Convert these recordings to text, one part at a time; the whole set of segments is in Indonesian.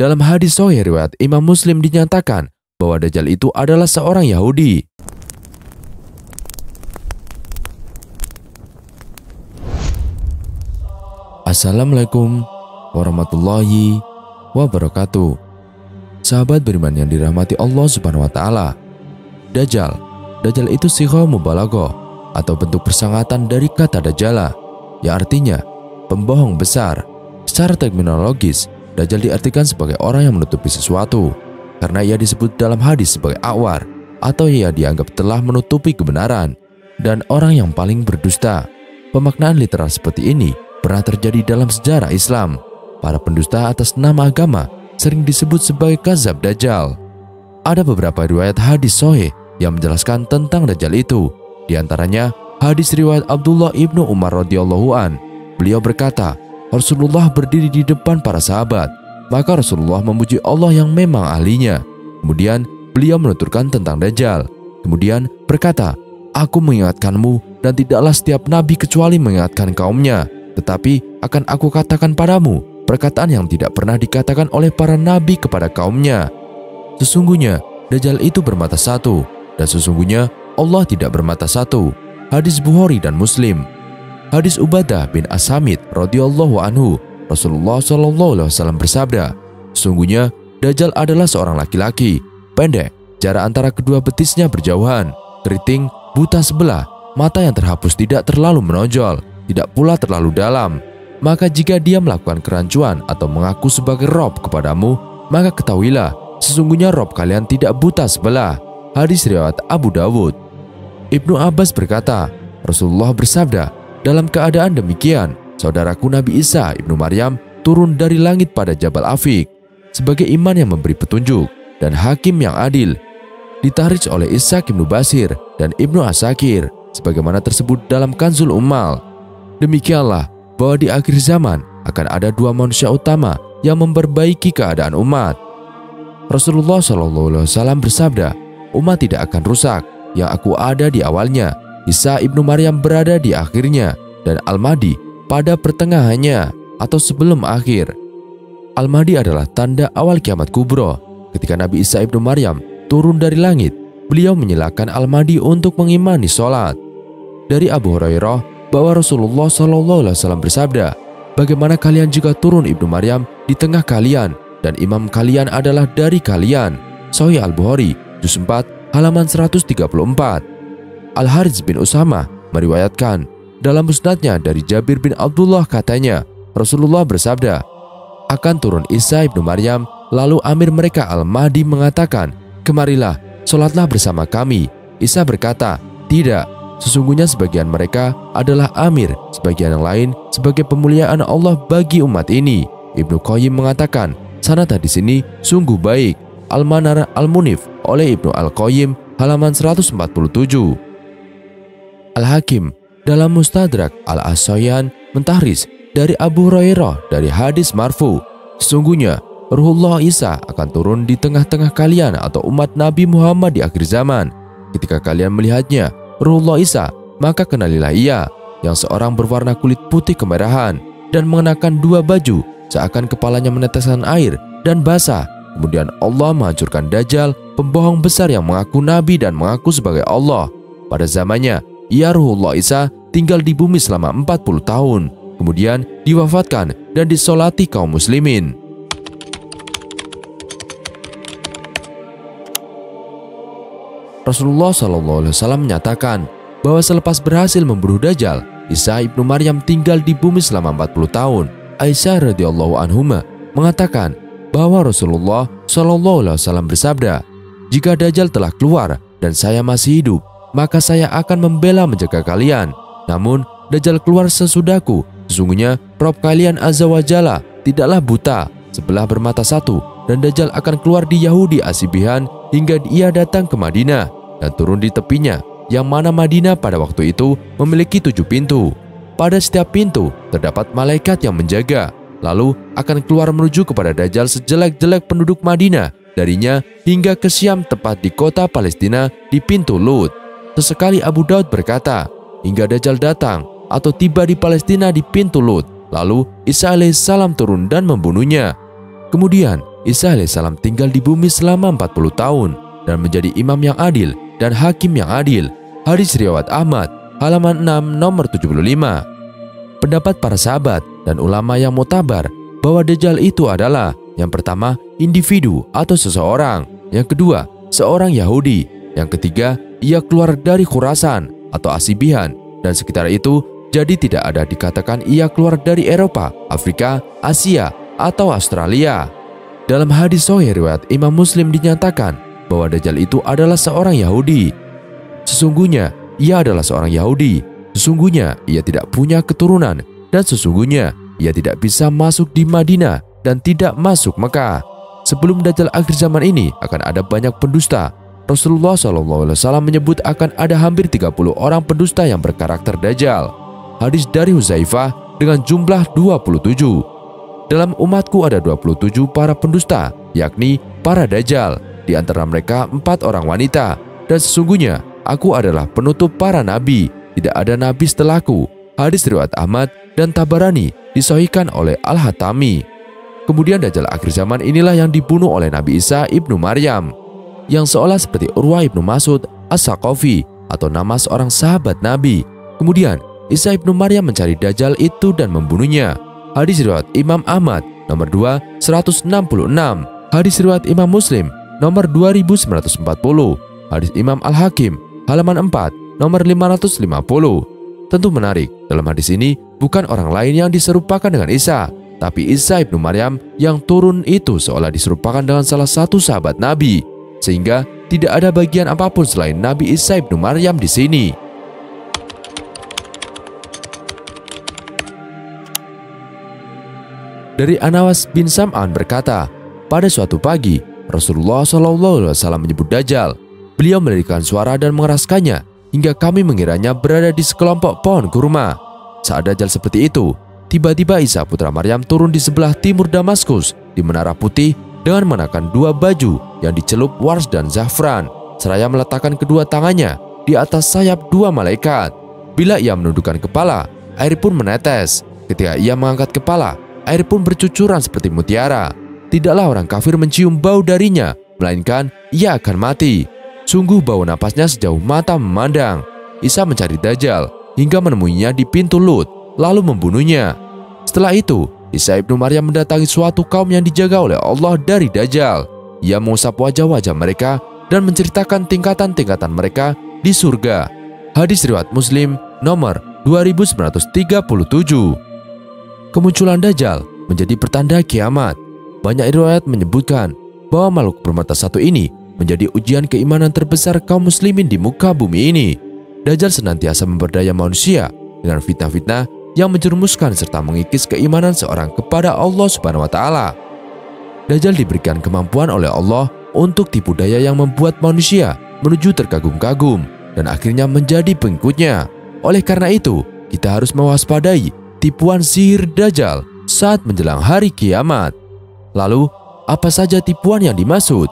Dalam hadis sahih riwayat Imam Muslim dinyatakan bahwa Dajjal itu adalah seorang Yahudi. Assalamualaikum warahmatullahi wabarakatuh. Sahabat beriman yang dirahmati Allah Subhanahu wa taala. Dajjal itu sighah mubalaghah atau bentuk persangatan dari kata dajjala yang artinya pembohong besar. Secara terminologis, Dajjal diartikan sebagai orang yang menutupi sesuatu karena ia disebut dalam hadis sebagai awar atau ia dianggap telah menutupi kebenaran dan orang yang paling berdusta. Pemaknaan literal seperti ini pernah terjadi dalam sejarah Islam. Para pendusta atas nama agama sering disebut sebagai kadzab Dajjal. Ada beberapa riwayat hadis sahih yang menjelaskan tentang Dajjal itu. Di antaranya hadis riwayat Abdullah ibnu Umar radhiyallahu an. Beliau berkata, Rasulullah berdiri di depan para sahabat, maka Rasulullah memuji Allah yang memang ahlinya. Kemudian beliau menuturkan tentang Dajjal. Kemudian berkata, aku mengingatkanmu dan tidaklah setiap nabi kecuali mengingatkan kaumnya. Tetapi akan aku katakan padamu perkataan yang tidak pernah dikatakan oleh para nabi kepada kaumnya. Sesungguhnya Dajjal itu bermata satu dan sesungguhnya Allah tidak bermata satu. Hadis Bukhari dan Muslim. Hadis Ubadah bin As-Samit radhiyallahu anhu, Rasulullah SAW bersabda, sesungguhnya Dajjal adalah seorang laki-laki, pendek, jarak antara kedua betisnya berjauhan, keriting, buta sebelah, mata yang terhapus tidak terlalu menonjol, tidak pula terlalu dalam. Maka jika dia melakukan kerancuan atau mengaku sebagai Rob kepadamu, maka ketahuilah, sesungguhnya Rob kalian tidak buta sebelah. Hadis riwayat Abu Dawud. Ibnu Abbas berkata, Rasulullah bersabda, dalam keadaan demikian, saudaraku Nabi Isa ibnu Maryam turun dari langit pada Jabal Afiq sebagai iman yang memberi petunjuk dan hakim yang adil. Ditarikh oleh Ishaq ibnu Basir dan Ibnu Asakir sebagaimana tersebut dalam Kanzul Ummal. Demikianlah bahwa di akhir zaman akan ada dua manusia utama yang memperbaiki keadaan umat. Rasulullah SAW bersabda, umat tidak akan rusak yang aku ada di awalnya, Isa ibnu Maryam berada di akhirnya, dan Al-Mahdi pada pertengahannya atau sebelum akhir. Al-Mahdi adalah tanda awal kiamat kubro. Ketika Nabi Isa ibnu Maryam turun dari langit, beliau menyilakan Al-Mahdi untuk mengimani sholat. Dari Abu Hurairah bahwa Rasulullah SAW bersabda, bagaimana kalian jika turun ibnu Maryam di tengah kalian dan imam kalian adalah dari kalian. Sahih Al-Bukhari juz 4 halaman 134. Al-Harits bin Usamah meriwayatkan dalam musnadnya dari Jabir bin Abdullah katanya, Rasulullah bersabda, akan turun Isa ibnu Maryam, lalu amir mereka Al-Mahdi mengatakan, kemarilah, sholatlah bersama kami. Isa berkata, tidak, sesungguhnya sebagian mereka adalah amir, sebagian yang lain sebagai pemuliaan Allah bagi umat ini. Ibnu Qayyim mengatakan, sanad di sini sungguh baik. Al-Manar Al-Munif oleh Ibnu Al-Qayyim halaman 147. Al-Hakim dalam Mustadrak Al-Asyayan mentahris dari Abu Hurairah dari hadis marfu, sesungguhnya Ruhullah Isa akan turun di tengah-tengah kalian atau umat Nabi Muhammad di akhir zaman. Ketika kalian melihatnya, Ruhullah Isa, maka kenalilah ia, yang seorang berwarna kulit putih kemerahan dan mengenakan dua baju, seakan kepalanya meneteskan air dan basah. Kemudian Allah menghancurkan Dajjal, pembohong besar yang mengaku Nabi dan mengaku sebagai Allah. Pada zamannya, ia Ruhullah Isa tinggal di bumi selama 40 tahun, kemudian diwafatkan dan disolati kaum muslimin. Rasulullah SAW menyatakan bahwa selepas berhasil membunuh Dajjal, Isa ibnu Maryam tinggal di bumi selama 40 tahun. Aisyah radhiyallahu anhuma mengatakan bahwa Rasulullah SAW bersabda, jika Dajjal telah keluar dan saya masih hidup, maka saya akan membela menjaga kalian. Namun Dajjal keluar sesudahku, sesungguhnya Rob kalian Azza wa Jalla tidaklah buta, sebelah bermata satu, dan Dajjal akan keluar di Yahudi Asibihan hingga ia datang ke Madinah dan turun di tepinya, yang mana Madinah pada waktu itu memiliki 7 pintu. Pada setiap pintu terdapat malaikat yang menjaga, lalu akan keluar menuju kepada Dajjal sejelek-jelek penduduk Madinah darinya hingga ke Syam tepat di kota Palestina di pintu Lut. Sesekali Abu Daud berkata, hingga Dajjal datang atau tiba di Palestina di pintu Lut, lalu Isa alaihissalam turun dan membunuhnya. Kemudian Isa alaihissalam tinggal di bumi selama 40 tahun dan menjadi imam yang adil dan hakim yang adil. Hadis riwayat Ahmad, halaman 6 nomor 75. Pendapat para sahabat dan ulama yang mutabar bahwa Dajjal itu adalah yang pertama, individu atau seseorang. Yang kedua, seorang Yahudi. Yang ketiga, ia keluar dari Khurasan atau Asibihan dan sekitar itu, jadi tidak ada dikatakan ia keluar dari Eropa, Afrika, Asia, atau Australia. Dalam hadis sahih riwayat Imam Muslim dinyatakan bahwa Dajjal itu adalah seorang Yahudi. Sesungguhnya ia adalah seorang Yahudi. Sesungguhnya ia tidak punya keturunan dan sesungguhnya ia tidak bisa masuk di Madinah dan tidak masuk Mekah. Sebelum Dajjal akhir zaman ini akan ada banyak pendusta. Rasulullah SAW menyebut akan ada hampir 30 orang pendusta yang berkarakter Dajjal. Hadis dari Huzaifah dengan jumlah 27. Dalam umatku ada 27 para pendusta, yakni para Dajjal. Di antara mereka 4 orang wanita. Dan sesungguhnya aku adalah penutup para nabi. Tidak ada nabi setelahku. Hadis riwayat Ahmad dan Tabarani disahihkan oleh Al-Hatami. Kemudian Dajjal akhir zaman inilah yang dibunuh oleh Nabi Isa ibnu Maryam, yang seolah seperti Urwah ibnu Mas'ud As-Saqafi atau nama seorang sahabat Nabi. Kemudian Isa ibnu Maryam mencari Dajjal itu dan membunuhnya. Hadis riwayat Imam Ahmad nomor 2 166. Hadis riwayat Imam Muslim nomor 2940. Hadis Imam Al-Hakim halaman 4 nomor 550. Tentu menarik, dalam hadis ini bukan orang lain yang diserupakan dengan Isa, tapi Isa ibnu Maryam yang turun itu seolah diserupakan dengan salah satu sahabat Nabi, sehingga tidak ada bagian apapun selain Nabi Isa ibnu Maryam di sini. Dari Anawas bin Sam'an berkata, pada suatu pagi Rasulullah SAW menyebut Dajjal. Beliau melirikkan suara dan mengeraskannya hingga kami mengiranya berada di sekelompok pohon kurma. Saat Dajjal seperti itu, tiba-tiba Isa putra Maryam turun di sebelah timur Damaskus di Menara Putih dengan mengenakan 2 baju yang dicelup wars dan zafran, seraya meletakkan kedua tangannya di atas sayap 2 malaikat. Bila ia menundukkan kepala, air pun menetes. Ketika ia mengangkat kepala, air pun bercucuran seperti mutiara. Tidaklah orang kafir mencium bau darinya, melainkan ia akan mati. Sungguh bau napasnya sejauh mata memandang. Isa mencari Dajjal hingga menemuinya di pintu Lut, lalu membunuhnya. Setelah itu, Isa ibnu Maryam mendatangi suatu kaum yang dijaga oleh Allah dari Dajjal. Ia mengusap wajah-wajah mereka dan menceritakan tingkatan-tingkatan mereka di surga. Hadis riwayat Muslim nomor 2937. Kemunculan Dajjal menjadi pertanda kiamat. Banyak riwayat menyebutkan bahwa makhluk bermata satu ini menjadi ujian keimanan terbesar kaum muslimin di muka bumi ini. Dajjal senantiasa memberdaya manusia dengan fitnah-fitnah yang menjerumuskan serta mengikis keimanan seorang kepada Allah Subhanahu wa Ta'ala. Dajjal diberikan kemampuan oleh Allah untuk tipu daya yang membuat manusia menuju terkagum-kagum dan akhirnya menjadi pengikutnya. Oleh karena itu, kita harus mewaspadai tipuan sihir Dajjal saat menjelang hari kiamat. Lalu, apa saja tipuan yang dimaksud?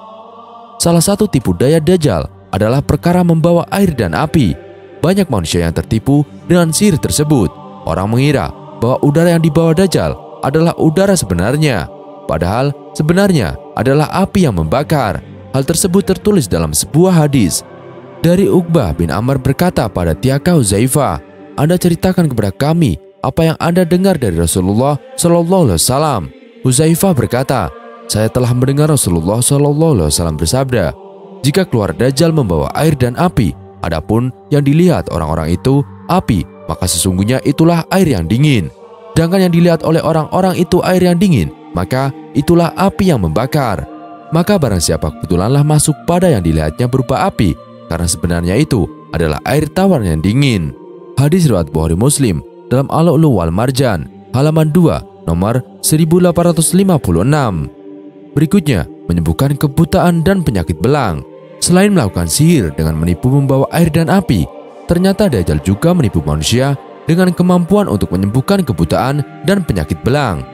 Salah satu tipu daya Dajjal adalah perkara membawa air dan api. Banyak manusia yang tertipu dengan sihir tersebut. Orang mengira bahwa udara yang dibawa Dajjal adalah udara sebenarnya, padahal sebenarnya adalah api yang membakar. Hal tersebut tertulis dalam sebuah hadis. Dari Uqbah bin Amr berkata pada Tiaka Huzaifah, Anda ceritakan kepada kami apa yang Anda dengar dari Rasulullah SAW. Huzaifah berkata, saya telah mendengar Rasulullah SAW bersabda, jika keluar Dajjal membawa air dan api, adapun yang dilihat orang-orang itu api, maka sesungguhnya itulah air yang dingin. Sedangkan yang dilihat oleh orang-orang itu air yang dingin, maka itulah api yang membakar. Maka barang siapa kebetulanlah masuk pada yang dilihatnya berupa api, karena sebenarnya itu adalah air tawar yang dingin. Hadis riwayat Bukhari Muslim dalam Al-Lu'lu' wal Marjan, halaman 2, nomor 1856. Berikutnya, menyembuhkan kebutaan dan penyakit belang. Selain melakukan sihir dengan menipu membawa air dan api, ternyata Dajjal juga menipu manusia dengan kemampuan untuk menyembuhkan kebutaan dan penyakit belang.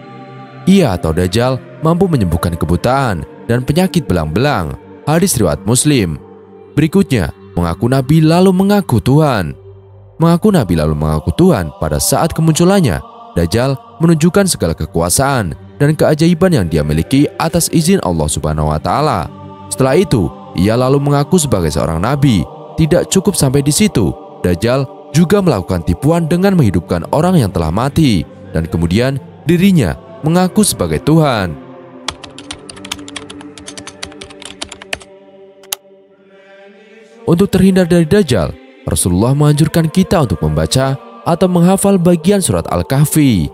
Ia atau Dajjal mampu menyembuhkan kebutaan dan penyakit belang-belang. Hadis riwayat Muslim. Berikutnya, mengaku Nabi lalu mengaku Tuhan. Mengaku Nabi lalu mengaku Tuhan pada saat kemunculannya, Dajjal menunjukkan segala kekuasaan dan keajaiban yang dia miliki atas izin Allah Subhanahu wa taala. Setelah itu, ia lalu mengaku sebagai seorang nabi. Tidak cukup sampai di situ, Dajjal juga melakukan tipuan dengan menghidupkan orang yang telah mati dan kemudian dirinya mengaku sebagai Tuhan. Untuk terhindar dari Dajjal, Rasulullah menganjurkan kita untuk membaca atau menghafal bagian surat Al-Kahfi.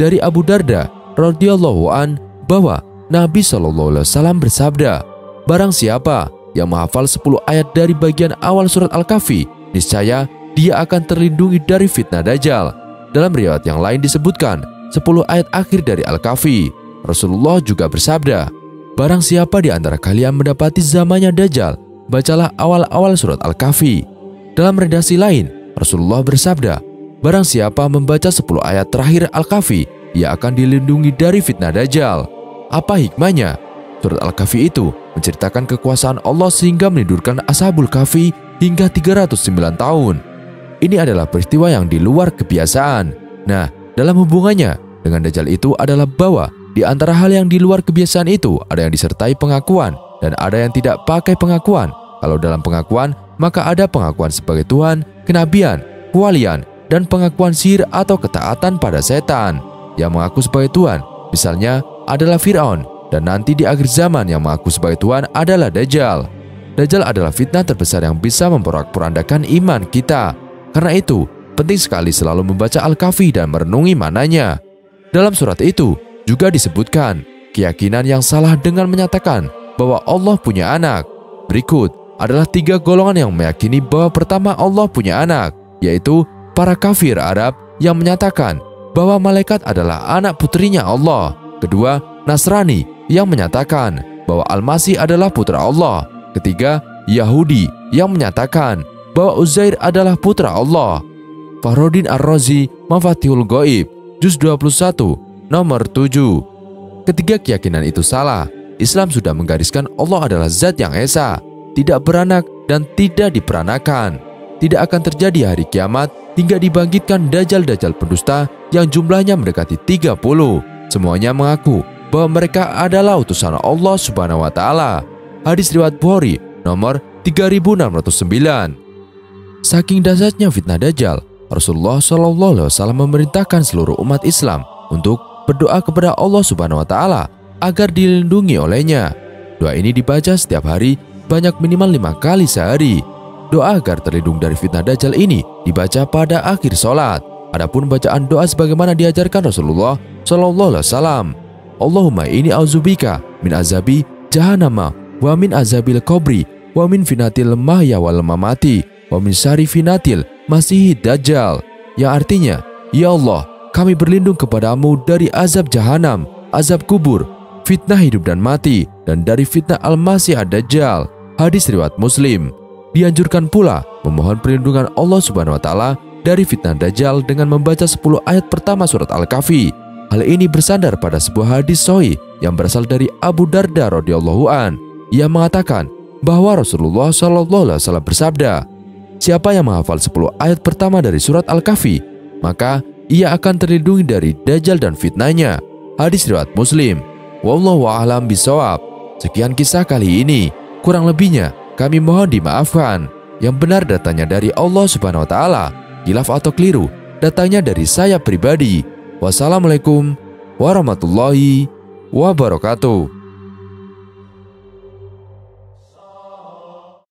Dari Abu Darda radhiyallahu an bahwa Nabi SAW bersabda, "Barang siapa yang menghafal 10 ayat dari bagian awal surat Al-Kahfi, niscaya dia akan terlindungi dari fitnah Dajjal." Dalam riwayat yang lain disebutkan 10 ayat akhir dari Al-Kahfi. Rasulullah juga bersabda, "Barang siapa di antara kalian mendapati zamannya Dajjal, bacalah awal-awal surat Al-Kahfi." Dalam redaksi lain, Rasulullah bersabda, "Barang siapa membaca 10 ayat terakhir Al-Kahfi, ia akan dilindungi dari fitnah Dajjal." Apa hikmahnya? Surat Al-Kahfi itu menceritakan kekuasaan Allah sehingga menidurkan Ashabul Kahfi hingga 309 tahun. Ini adalah peristiwa yang di luar kebiasaan. Nah, dalam hubungannya dengan Dajjal itu adalah bahwa di antara hal yang di luar kebiasaan itu ada yang disertai pengakuan dan ada yang tidak pakai pengakuan. Kalau dalam pengakuan, maka ada pengakuan sebagai Tuhan, kenabian, kewalian, dan pengakuan sihir atau ketaatan pada setan. Yang mengaku sebagai Tuhan, misalnya, adalah Fir'aun, dan nanti di akhir zaman yang mengaku sebagai Tuhan adalah Dajjal. Dajjal adalah fitnah terbesar yang bisa memporak-porandakan iman kita. Karena itu, penting sekali selalu membaca Al-Kahfi dan merenungi maknanya. Dalam surat itu juga disebutkan keyakinan yang salah dengan menyatakan bahwa Allah punya anak. Berikut adalah 3 golongan yang meyakini bahwa pertama Allah punya anak, yaitu para kafir Arab yang menyatakan bahwa malaikat adalah anak putrinya Allah. Kedua, Nasrani yang menyatakan bahwa Al-Masih adalah putra Allah. Ketiga, Yahudi yang menyatakan bahwa Uzair adalah putra Allah. Fakhruddin Ar-Razi, Mafatihul Ghaib, Juz 21, nomor 7. Ketiga keyakinan itu salah. Islam sudah menggariskan Allah adalah zat yang esa, tidak beranak dan tidak diperanakan. Tidak akan terjadi hari kiamat hingga dibangkitkan dajjal-dajjal pendusta yang jumlahnya mendekati 30. Semuanya mengaku bahwa mereka adalah utusan Allah Subhanahu wa taala. Hadis riwayat Bukhari nomor 3609. Saking dahsyatnya fitnah Dajjal, Rasulullah SAW memerintahkan seluruh umat Islam untuk berdoa kepada Allah Subhanahu wa taala agar dilindungi olehnya. Doa ini dibaca setiap hari banyak minimal 5 kali sehari. Doa agar terlindung dari fitnah Dajjal ini dibaca pada akhir sholat. Adapun bacaan doa sebagaimana diajarkan Rasulullah SAW, Allahumma inni a'udzubika min azabi jahannama wa min azabil qabri wa min fitnatil mahya wal mamati wa min syarri fitnatil masihid dajjal, yang artinya, ya Allah, kami berlindung kepadamu dari azab jahanam, azab kubur, fitnah hidup dan mati, dan dari fitnah al-masih ad-dajjal. Hadis riwayat Muslim. Dianjurkan pula memohon perlindungan Allah Subhanahu wa taala dari fitnah Dajjal dengan membaca 10 ayat pertama surat Al-Kahfi. Hal ini bersandar pada sebuah hadis sahih yang berasal dari Abu Darda radhiyallahu an. Ia mengatakan bahwa Rasulullah SAW bersabda, "Siapa yang menghafal 10 ayat pertama dari surat Al-Kahfi, maka ia akan terlindungi dari Dajjal dan fitnahnya." Hadis riwayat Muslim. Wallahu a'lam bishawab. Sekian kisah kali ini. Kurang lebihnya kami mohon dimaafkan. Yang benar datanya dari Allah Subhanahu wa taala. Khilaf atau keliru datanya dari saya pribadi. Wassalamualaikum warahmatullahi wabarakatuh.